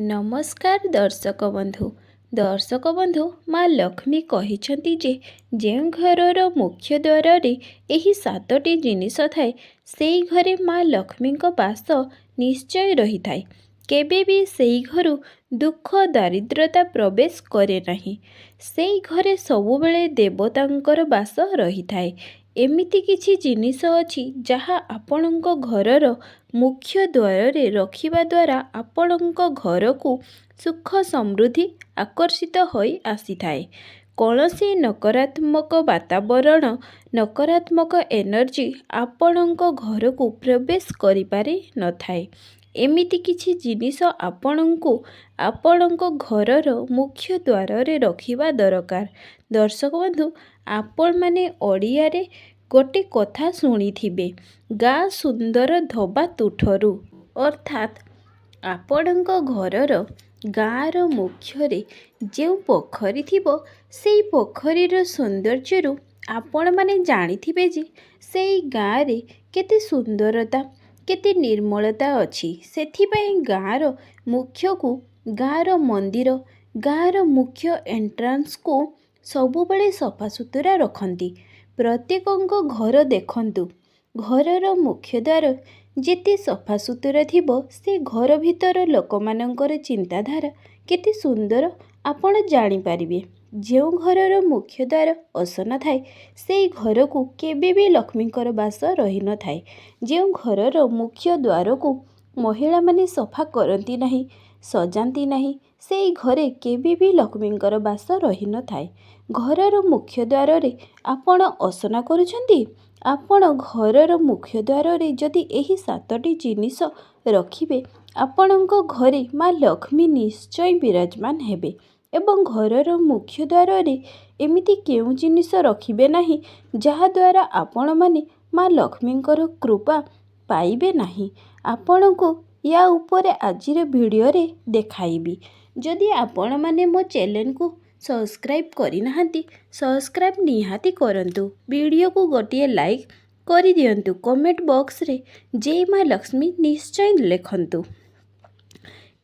नमस्कार दर्शक बंधु माँ लक्ष्मी कहिछंती जे जेउ घरर मुख्य द्वार रे एही सातटी जिनिस थाए सेई घरे माँ लक्ष्मी बास निश्चय रही थाए। केबे भी सेई घरु दुख दारिद्रता प्रवेश करे नहीं। सेई घरे सबुबेले देवतांकर बास रही थाए। एमिति किछि जिनिस अछि जहा आपणक घरर मुख्य द्वार रे रखिबा द्वारा आपणक घर को सुख समृद्धि आकर्षित होई आसी थाए। कौनसी नकारात्मक वातावरण नकारात्मक एनर्जी आपणक घर को प्रवेश करि पारि न थाए। एमिति किछि जिनिस आपणको आपणक घरर मुख्य द्वार रे रखिबा दरकार। दर्शक बंधु आपण माने ओडिया रे गोटे कथा शुणिथिबे गाँ सुंदर धोबा तुठरू अर्थात आपणक घरर गाँर मुख्य जो पोखरी थिबो सेई पोखरीर सौंदर्यरू आपण माने जानिथिबे जे सेई गाँ रे केते सुंदरता केते निर्मलता अछि। सेथिपाई गाँर मुख्य को गाँर मंदिर गाँर मुख्य एंट्रांस को सबुबले सफा सुतुरा रखती। प्रत्येकଙ୍କ घर देखंतु घरर मुख्य द्वार जेते सफा सुतुरा थिबो से घर भीतर लोकमानंकर चिंताधारा केते सुंदर आपण जानि पारिबे। जो घरर मुख्य द्वार असना थाए से घर को केबे भी लक्ष्मीकर बास रही न थाए। जो घरर मुख्य द्वार को महिला माने सफा करती नहीं सजाती नहीं से घरे केबे भी लक्ष्मीकर बास रही न थाए। घरर मुख्य द्वार रे आपण असना करुछंती आपण घरर मुख्य द्वार रे जदि एही सातटी जिनिस रखिबे आपणक घरे माँ लक्ष्मी निश्चय विराजमान हेबे। एवं घरर मुख्य द्वार रे एमिति केउ जिनिस रखिबे नहीं जहा द्वारा आपण माने माँ लक्ष्मीकर कृपा पाइबे नहीं। आपणको या उपरे आजिर वीडियो रे देखाइबी। जदि आपण माने मो चैनल को सब्सक्राइब करि नाहंती सब्सक्राइब निहाती करंतु। वीडियो को गोटिए लाइक करि दियंतु। कमेंट बॉक्स रे जय माँ लक्ष्मी निश्चय लिखंतु।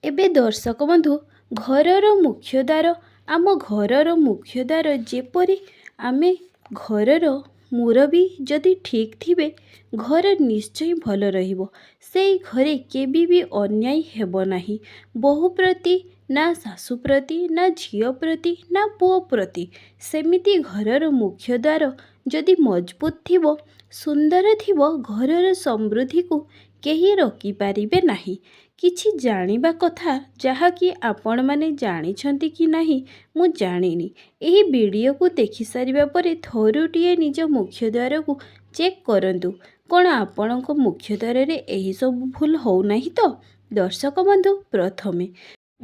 एबे दर्शक बंधु घरर मुख्य द्वार आम घरर मुख्य द्वार जेपरि आमे घरर मुरबी जदि ठीक थिबे घर निश्चय भल रहिबो। सेई घरे केबी भी अन्याय हेबो नाही। बहु प्रति ना सासु प्रति ना झियो प्रति ना पुओ प्रति सेमिति घरर मुख्य द्वार जदि मजबूत थिबो सुंदर थिबो घरर समृद्धि को केही रोकी पारिबे नाही। किछि जानिबा कथा जहा कि आपण माने जानिछंती कि नाही मु जानिनी। एही वीडियो को देखि सारिबा परे थरुटिए निज मुख्य द्वार को चेक करंतु कोन आपणको मुख्य द्वार रे एही सब भूल हो नाही तो। दर्शक बंधु प्रथमे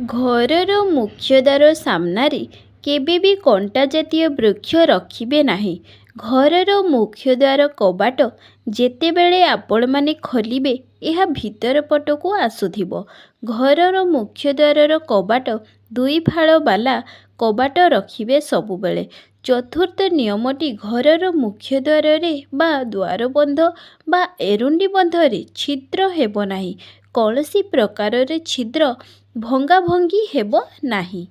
घरर मुख्य द्वार सामना रे केबे भी कंटा जातीय वृक्ष रखिबे नाही। घरर मुख्य द्वार कबाट जेतेबेले आपण माने खोलिबे एहा भीतर पट को आसुथिबो। घरर मुख्य द्वारर कबाट दुई फाळ बाला कबाट रखिबे सबुबेले। चतुर्थ नियमटी घरर मुख्य द्वार रे बा द्वार बंध बा एरुंडी बंध रे छिद्र हेबो नाही। कौनसी प्रकार रे छिद्र भंगा भंगी हेबो नाही।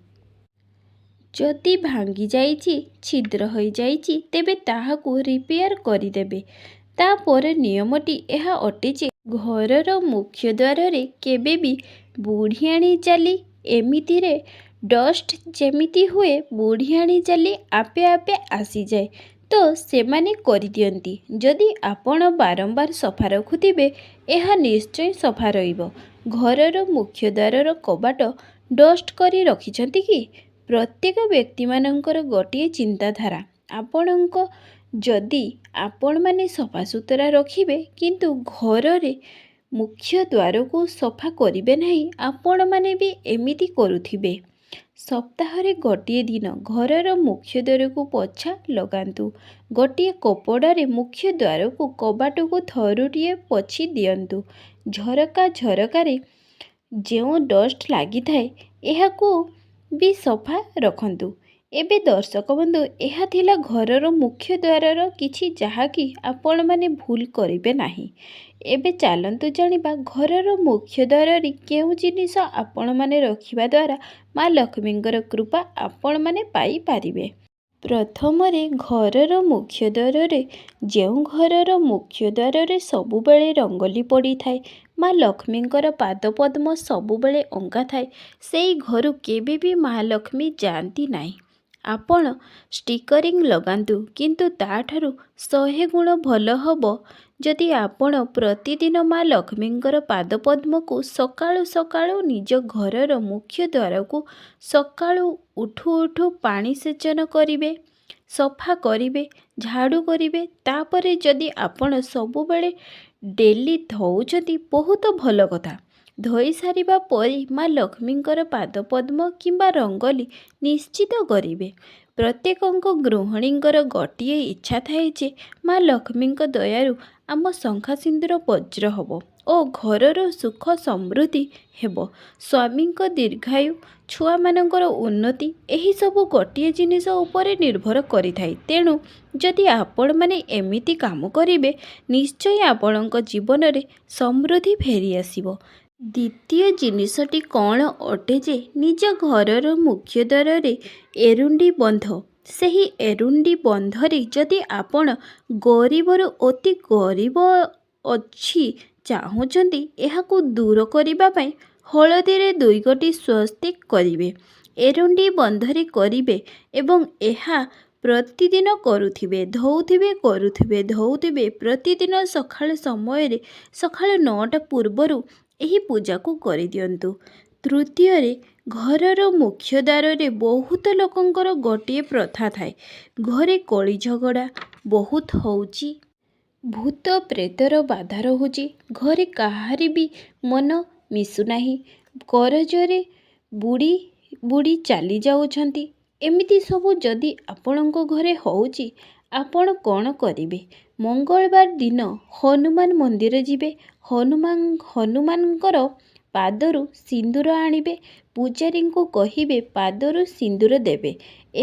जदि भांगी जाइछि छिद्र होई जाइछि तेबे ताहाकू रिपेयर करिदेबे। तापर नियमटी एहा अटे जे घरर मुख्य द्वार रे केबे भी बुढ़ियाणी जाली एमिति रे डस्ट जेमिति हुए बुढ़ियाणी जाली आपे आपे आसी जाए तो सेमाने करि दियंती। जदि आपण बारंबार सफा रखुथिबे एहा निश्चय सफा रहिबो। घरर मुख्य द्वारर कबाट डस्ट करी रखिछंती कि प्रत्येक व्यक्ति मानकर गोटिए चिंताधारा आपणक जदि आपण माने सफा सुतरा रखिबे किंतु घर रे मुख्य द्वार को सफा करिबे नहीं आपण माने भी एमिति करुथिबे। सप्ताह रे गोटिए दिन घरर मुख्य द्वार को पोछा लगांतु। गोटिए कपड़ा रे मुख्य द्वार को कबाट को थरुटिए पोछि दियंतु। झरका झरका रे जेउ डस्ट लागि थाए एहा को भी सफा रखंतु। ଏବେ ଦର୍ଶକ ବନ୍ଧୁ, ଏହା ଥିଲା ଘରର ମୁଖ୍ୟ ଦ୍ୱାରର କିଛି ଯାହାକି ଆପଣମାନେ ଭୁଲ କରିବେ ନାହିଁ। ଏବେ ଚାଲନ୍ତୁ ଜାଣିବା ଘରର ମୁଖ୍ୟ ଦ୍ୱାରରେ କେଉଁ ଜିନିଷ ଆପଣମାନେ ରଖିବା ଦ୍ୱାରା ମା ଲକ୍ଷ୍ମୀଙ୍କର କୃପା ଆପଣମାନେ ପାଇପାରିବେ। ପ୍ରଥମରେ ଘରର ମୁଖ୍ୟ ଦ୍ୱାରରେ, ଯେଉଁ ଘରର ମୁଖ୍ୟ ଦ୍ୱାରରେ ସବୁବେଳେ ରଙ୍ଗୋଲି ପଡ଼ିଥାଏ, ମା ଲକ୍ଷ୍ମୀଙ୍କର ପାଦପଦ୍ମ ସବୁବେଳେ ଅଙ୍କା ଥାଏ, ସେଇ ଘରୁ କେବେ ବି ମା ଲକ୍ଷ୍ମୀ ଯାଆନ୍ତି ନାହିଁ। ଆପଣ ଷ୍ଟିକରିଂ ଲଗାନ୍ତୁ, କିନ୍ତୁ ତାଠାରୁ 100 ଗୁଣ ଭଲ ହେବ ଯଦି ଆପଣ ପ୍ରତିଦିନ ମା ଲକ୍ଷ୍ମୀଙ୍କର ପାଦପଦ୍ମକୁ ସକାଳୁ ସକାଳୁ ନିଜ ଘରର ମୁଖ୍ୟ ଦ୍ୱାରକୁ ସକାଳୁ ଉଠୁ ଉଠୁ ପାଣି ସେଚନ କରିବେ, ସଫା କରିବେ, ଝାଡ଼ୁ କରିବେ। ତାପରେ ଯଦି ଆପଣ ସବୁବେଳେ ଡେଲି ଧୋଉଛନ୍ତି, ବହୁତ ଭଲ କଥା। ଧୋଇ ସାରିବା ପରେ ମା ଲକ୍ଷ୍ମୀଙ୍କର ପାଦପଦ୍ମ କିମ୍ବା ରଙ୍ଗୋଲି ନିଶ୍ଚିତ କରିବେ। ପ୍ରତ୍ୟେକଙ୍କ ଗୃହିଣୀଙ୍କର ଗୋଟିଏ ଇଚ୍ଛା ଥାଏ ଯେ ମା ଲକ୍ଷ୍ମୀଙ୍କ ଦୟାରୁ ଆମ ଶଙ୍ଖା ସିନ୍ଦୁର ବଜ୍ର ହେବ ଓ ଘରର ସୁଖ ସମୃଦ୍ଧି ହେବ, ସ୍ୱାମୀଙ୍କ ଦୀର୍ଘାୟୁ, ଛୁଆମାନଙ୍କର ଉନ୍ନତି, ଏହିସବୁ ଗୋଟିଏ ଜିନିଷ ଉପରେ ନିର୍ଭର କରିଥାଏ। ତେଣୁ ଯଦି ଆପଣମାନେ ଏମିତି କାମ କରିବେ, ନିଶ୍ଚୟ ଆପଣଙ୍କ ଜୀବନରେ ସମୃଦ୍ଧି ଫେରିଆସିବ। ଦ୍ୱିତୀୟ ଜିନିଷଟି କ'ଣ ଅଟେ ଯେ ନିଜ ଘରର ମୁଖ୍ୟ ଦ୍ୱାରରେ ଏରୁଣ୍ଡି ବନ୍ଧ। ସେହି ଏରୁଣ୍ଡି ବନ୍ଧରେ ଯଦି ଆପଣ ଗରିବରୁ ଅତି ଗରିବ ଅଛି ଚାହୁଁଛନ୍ତି, ଏହାକୁ ଦୂର କରିବା ପାଇଁ ହଳଦୀରେ 2 ଗୋଟି ସ୍ୱସ୍ତିକ କରିବେ, ଏରୁଣ୍ଡି ବନ୍ଧରେ କରିବେ ଏବଂ ଏହା ପ୍ରତିଦିନ କରୁଥିବେ, ଧୋଉଥିବେ। ପ୍ରତିଦିନ ସକାଳ ସମୟରେ ସକାଳ 9ଟା ପୂର୍ବରୁ ଏହି ପୂଜାକୁ କରିଦିଅନ୍ତୁ। ତୃତୀୟରେ, ଘରର ମୁଖ୍ୟ ଦ୍ୱାରରେ ବହୁତ ଲୋକଙ୍କର ଗୋଟିଏ ପ୍ରଥା ଥାଏ। ଘରେ କଳି ଝଗଡ଼ା ବହୁତ ହେଉଛି, ଭୂତ ପ୍ରେତର ବାଧା ରହୁଛି, ଘରେ କାହାରି ବି ମନ ମିଶୁନାହିଁ, କରଜରେ ବୁଡ଼ି ବୁଡ଼ି ଚାଲି ଯାଉଛନ୍ତି। ଏମିତି ସବୁ ଯଦି ଆପଣଙ୍କ ଘରେ ହେଉଛି, ଆପଣ କ'ଣ କରିବେ? ମଙ୍ଗଳବାର ଦିନ ହନୁମାନ ମନ୍ଦିର ଯିବେ, ହନୁମାନଙ୍କର ପାଦରୁ ସିନ୍ଦୁର ଆଣିବେ, ପୂଜାରୀଙ୍କୁ କହିବେ ପାଦରୁ ସିନ୍ଦୁର ଦେବେ।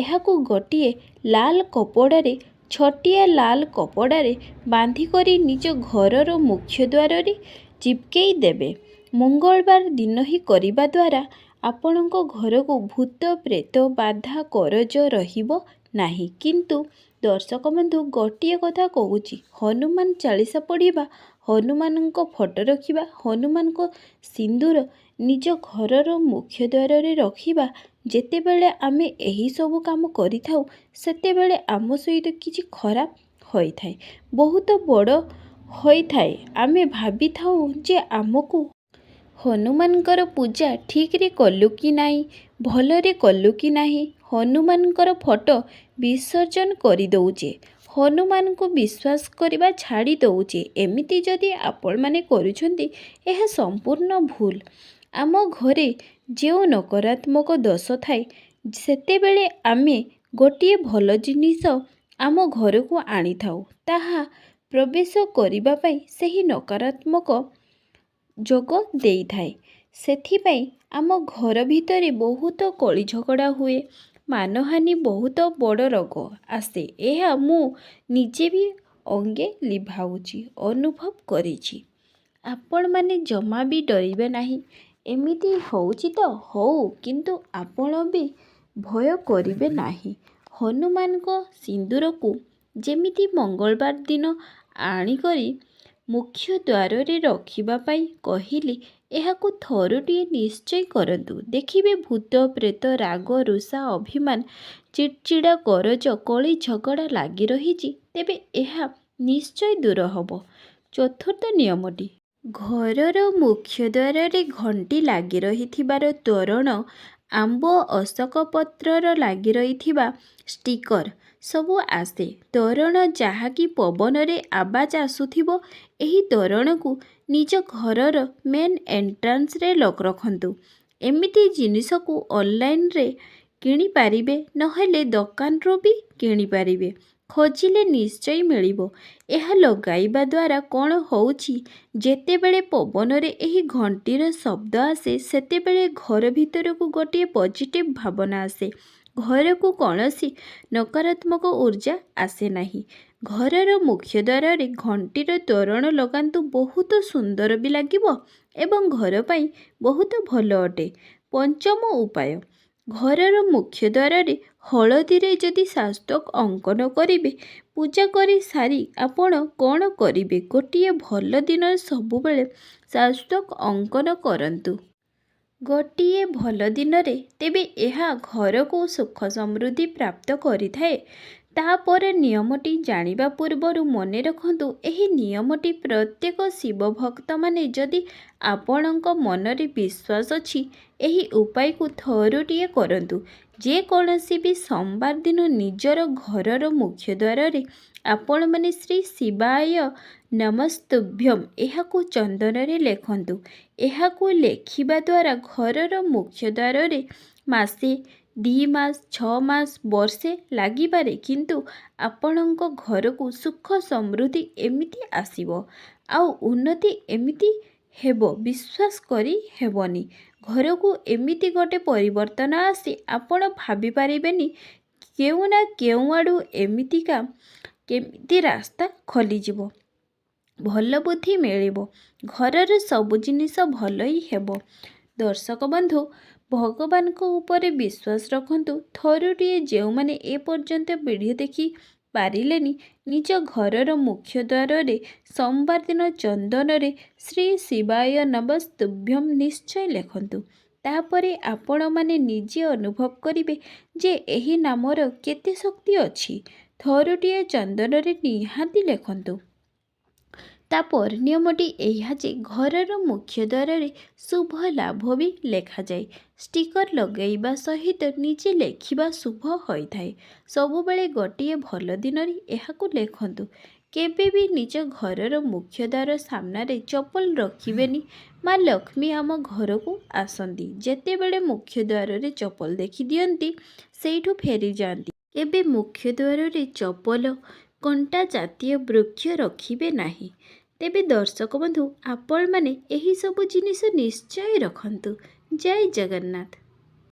ଏହାକୁ ଗୋଟିଏ ଲାଲ କପଡ଼ାରେ, ଛୋଟିଆ ଲାଲ କପଡ଼ାରେ ବାନ୍ଧିକରି ନିଜ ଘରର ମୁଖ୍ୟ ଦ୍ୱାରରେ ଚିପକେଇ ଦେବେ। ମଙ୍ଗଳବାର ଦିନ ହିଁ କରିବା ଦ୍ୱାରା ଆପଣଙ୍କ ଘରକୁ ଭୂତ ପ୍ରେତ ବାଧା କରଜ ରହିବ ନାହିଁ। କିନ୍ତୁ ଦର୍ଶକ ବନ୍ଧୁ, ଗୋଟିଏ କଥା କହୁଛି, ହନୁମାନ ଚାଳିଶା ପଢ଼ିବା, ହନୁମାନଙ୍କ ଫଟୋ ରଖିବା, ହନୁମାନଙ୍କ ସିନ୍ଦୁର ନିଜ ଘରର ମୁଖ୍ୟ ଦ୍ୱାରରେ ରଖିବା, ଯେତେବେଳେ ଆମେ ଏହିସବୁ କାମ କରିଥାଉ, ସେତେବେଳେ ଆମ ସହିତ କିଛି ଖରାପ ହୋଇଥାଏ, ବହୁତ ବଡ଼ ହୋଇଥାଏ। ଆମେ ଭାବିଥାଉ ଯେ ଆମକୁ ହନୁମାନଙ୍କର ପୂଜା ଠିକରେ କଲୁ କି ନାହିଁ, ଭଲରେ କଲୁ କି ନାହିଁ, ହନୁମାନଙ୍କର ଫଟୋ ବିସର୍ଜନ କରିଦେଉଛେ, ହନୁମାନଙ୍କୁ ବିଶ୍ୱାସ କରିବା ଛାଡ଼ି ଦେଉଛେ। ଏମିତି ଯଦି ଆପଣମାନେ କରୁଛନ୍ତି, ଏହା ସମ୍ପୂର୍ଣ୍ଣ ଭୁଲ। ଆମ ଘରେ ଯେଉଁ ନକାରାତ୍ମକ ଦୋଷ ଥାଏ, ସେତେବେଳେ ଆମେ ଗୋଟିଏ ଭଲ ଜିନିଷ ଆମ ଘରକୁ ଆଣିଥାଉ, ତାହା ପ୍ରବେଶ କରିବା ପାଇଁ ସେହି ନକାରାତ୍ମକ ଯୋଗ ଦେଇଥାଏ। ସେଥିପାଇଁ ଆମ ଘର ଭିତରେ ବହୁତ କଳି ଝଗଡ଼ା ହୁଏ, ମାନହାନି, ବହୁତ ବଡ଼ ରୋଗ ଆସେ। ଏହା ମୁଁ ନିଜେ ବି ଅଙ୍ଗେ ଲିଭାଉଛି, ଅନୁଭବ କରିଛି। ଆପଣମାନେ ଜମା ବି ଡରିବେ ନାହିଁ। ଏମିତି ହେଉଛି ତ ହଉ, କିନ୍ତୁ ଆପଣ ବି ଭୟ କରିବେ ନାହିଁ। ହନୁମାନଙ୍କ ସିନ୍ଦୁରକୁ ଯେମିତି ମଙ୍ଗଳବାର ଦିନ ଆଣିକରି ମୁଖ୍ୟ ଦ୍ୱାରରେ ରଖିବା ପାଇଁ କହିଲି, ଏହାକୁ ଥରୁଟିଏ ନିଶ୍ଚୟ କରନ୍ତୁ। ଦେଖିବେ ଭୂତ ପ୍ରେତ, ରାଗ, ରୁଷା, ଅଭିମାନ, ଚିଡ଼ଚିଡ଼ା, କରଜ, କଳି ଝଗଡ଼ା ଲାଗି ରହିଛି, ତେବେ ଏହା ନିଶ୍ଚୟ ଦୂର ହେବ। ଚତୁର୍ଥ ନିୟମଟି, ଘରର ମୁଖ୍ୟ ଦ୍ୱାରରେ ଘଣ୍ଟି ଲାଗି ରହିଥିବାର ତୋରଣ, ଆମ୍ବ, ଅଶୋକ ପତ୍ରର ଲାଗି ରହିଥିବା ଷ୍ଟିକର ସବୁ ଆସେ। ତୋରଣ ଯାହାକି ପବନରେ ଆବାଜ ଆସୁଥିବ, ଏହି ତୋରଣକୁ ନିଜ ଘରର ମେନ୍ ଏଣ୍ଟ୍ରାନ୍ସରେ ରଖନ୍ତୁ। ଏମିତି ଜିନିଷକୁ ଅନଲାଇନରେ କିଣିପାରିବେ, ନହେଲେ ଦୋକାନରୁ ବି କିଣିପାରିବେ, ଖୋଜିଲେ ନିଶ୍ଚୟ ମିଳିବ। ଏହା ଲଗାଇବା ଦ୍ୱାରା କ'ଣ ହେଉଛି, ଯେତେବେଳେ ପବନରେ ଏହି ଘଣ୍ଟିର ଶବ୍ଦ ଆସେ, ସେତେବେଳେ ଘର ଭିତରକୁ ଗୋଟିଏ ପଜିଟିଭ ଭାବନା ଆସେ। ଘରକୁ କୌଣସି ନକାରାତ୍ମକ ଉର୍ଜା ଆସେ ନାହିଁ। ଘରର ମୁଖ୍ୟ ଦ୍ୱାରରେ ଘଣ୍ଟିର ତୋରଣ ଲଗାନ୍ତୁ, ବହୁତ ସୁନ୍ଦର ବି ଲାଗିବ ଏବଂ ଘର ପାଇଁ ବହୁତ ଭଲ ଅଟେ। ପଞ୍ଚମ ଉପାୟ, ଘରର ମୁଖ୍ୟ ଦ୍ୱାରରେ ହଳଦୀରେ ଯଦି ଶାସ୍ତ୍ରୋକ୍ତ ଅଙ୍କନ କରିବେ। ପୂଜା କରି ସାରି ଆପଣ କ'ଣ କରିବେ? ଗୋଟିଏ ଭଲ ଦିନରେ ସବୁବେଳେ ଶାସ୍ତ୍ରୋକ୍ତ ଅଙ୍କନ କରନ୍ତୁ। ଗୋଟିଏ ଭଲ ଦିନରେ ତେବେ ଏହା ଘରକୁ ସୁଖ ସମୃଦ୍ଧି ପ୍ରାପ୍ତ କରିଥାଏ। ତାପରେ ନିୟମଟି ଜାଣିବା ପୂର୍ବରୁ ମନେ ରଖନ୍ତୁ, ଏହି ନିୟମଟି ପ୍ରତ୍ୟେକ ଶିବ ଭକ୍ତମାନେ ଯଦି ଆପଣଙ୍କ ମନରେ ବିଶ୍ୱାସ ଅଛି, ଏହି ଉପାୟକୁ ଥରୁଟିଏ କରନ୍ତୁ। ଯେକୌଣସି ବି ସୋମବାର ଦିନ ନିଜର ଘରର ମୁଖ୍ୟ ଦ୍ୱାରରେ ଆପଣମାନେ ଶ୍ରୀ ଶିବାୟ ନମସ୍ତୁଭ୍ୟମ୍ ଏହାକୁ ଚନ୍ଦନରେ ଲେଖନ୍ତୁ। ଏହାକୁ ଲେଖିବା ଦ୍ୱାରା ଘରର ମୁଖ୍ୟ ଦ୍ୱାରରେ ମାସେ, 2 ମାସ, 6 ମାସ, ବର୍ଷେ ଲାଗିପାରେ, କିନ୍ତୁ ଆପଣଙ୍କ ଘରକୁ ସୁଖ ସମୃଦ୍ଧି ଏମିତି ଆସିବ ଆଉ ଉନ୍ନତି ଏମିତି ହେବ, ବିଶ୍ୱାସ କରି ହେବନି। ଘରକୁ ଏମିତି ଗୋଟେ ପରିବର୍ତ୍ତନ ଆସି ଆପଣ ଭାବିପାରିବେନି କେଉଁ ନା କେଉଁ ଆଡ଼ୁ ଏମିତିକା କେମିତି ରାସ୍ତା ଖୋଲିଯିବ, ଭଲ ବୁଦ୍ଧି ମିଳିବ, ଘରର ସବୁ ଜିନିଷ ଭଲ ହିଁ ହେବ। ଦର୍ଶକ ବନ୍ଧୁ, ଭଗବାନଙ୍କ ଉପରେ ବିଶ୍ୱାସ ରଖନ୍ତୁ। ଥରୁଟିଏ ଯେଉଁମାନେ ଏପର୍ଯ୍ୟନ୍ତ ଭିଡ଼ିଓ ଦେଖି ପାରିଲେନି, ନିଜ ଘରର ମୁଖ୍ୟ ଦ୍ୱାରରେ ସୋମବାର ଦିନ ଚନ୍ଦନରେ ଶ୍ରୀ ଶିବାୟ ନମସ୍ତୁଭ୍ୟମ୍ ନିଶ୍ଚୟ ଲେଖନ୍ତୁ। ତାପରେ ଆପଣମାନେ ନିଜେ ଅନୁଭବ କରିବେ ଯେ ଏହି ନାମର କେତେ ଶକ୍ତି ଅଛି। ଥରୁଟିଏ ଚନ୍ଦନରେ ନିହାତି ଲେଖନ୍ତୁ। ତାପରେ ନିୟମଟି ଏହା ଯେ ଘରର ମୁଖ୍ୟ ଦ୍ୱାରରେ ଶୁଭ ଲାଭ ବି ଲେଖାଯାଏ। ଷ୍ଟିକର ଲଗାଇବା ସହିତ ନିଜେ ଲେଖିବା ଶୁଭ ହୋଇଥାଏ। ସବୁବେଳେ ଗୋଟିଏ ଭଲ ଦିନରେ ଏହାକୁ ଲେଖନ୍ତୁ। କେବେ ବି ନିଜ ଘରର ମୁଖ୍ୟ ଦ୍ୱାର ସାମ୍ନାରେ ଚପଲ ରଖିବେନି। ମା ଲକ୍ଷ୍ମୀ ଆମ ଘରକୁ ଆସନ୍ତି, ଯେତେବେଳେ ମୁଖ୍ୟ ଦ୍ୱାରରେ ଚପଲ ଦେଖିଦିଅନ୍ତି ସେଇଠୁ ଫେରିଯାଆନ୍ତି। କେବେ ମୁଖ୍ୟ ଦ୍ୱାରରେ ଚପଲ, କଣ୍ଟା ଜାତୀୟ ବୃକ୍ଷ ରଖିବେ ନାହିଁ। ତେବେ ଦର୍ଶକ ବନ୍ଧୁ, ଆପଣମାନେ ଏହିସବୁ ଜିନିଷ ନିଶ୍ଚୟ ରଖନ୍ତୁ। ଜୟ ଜଗନ୍ନାଥ।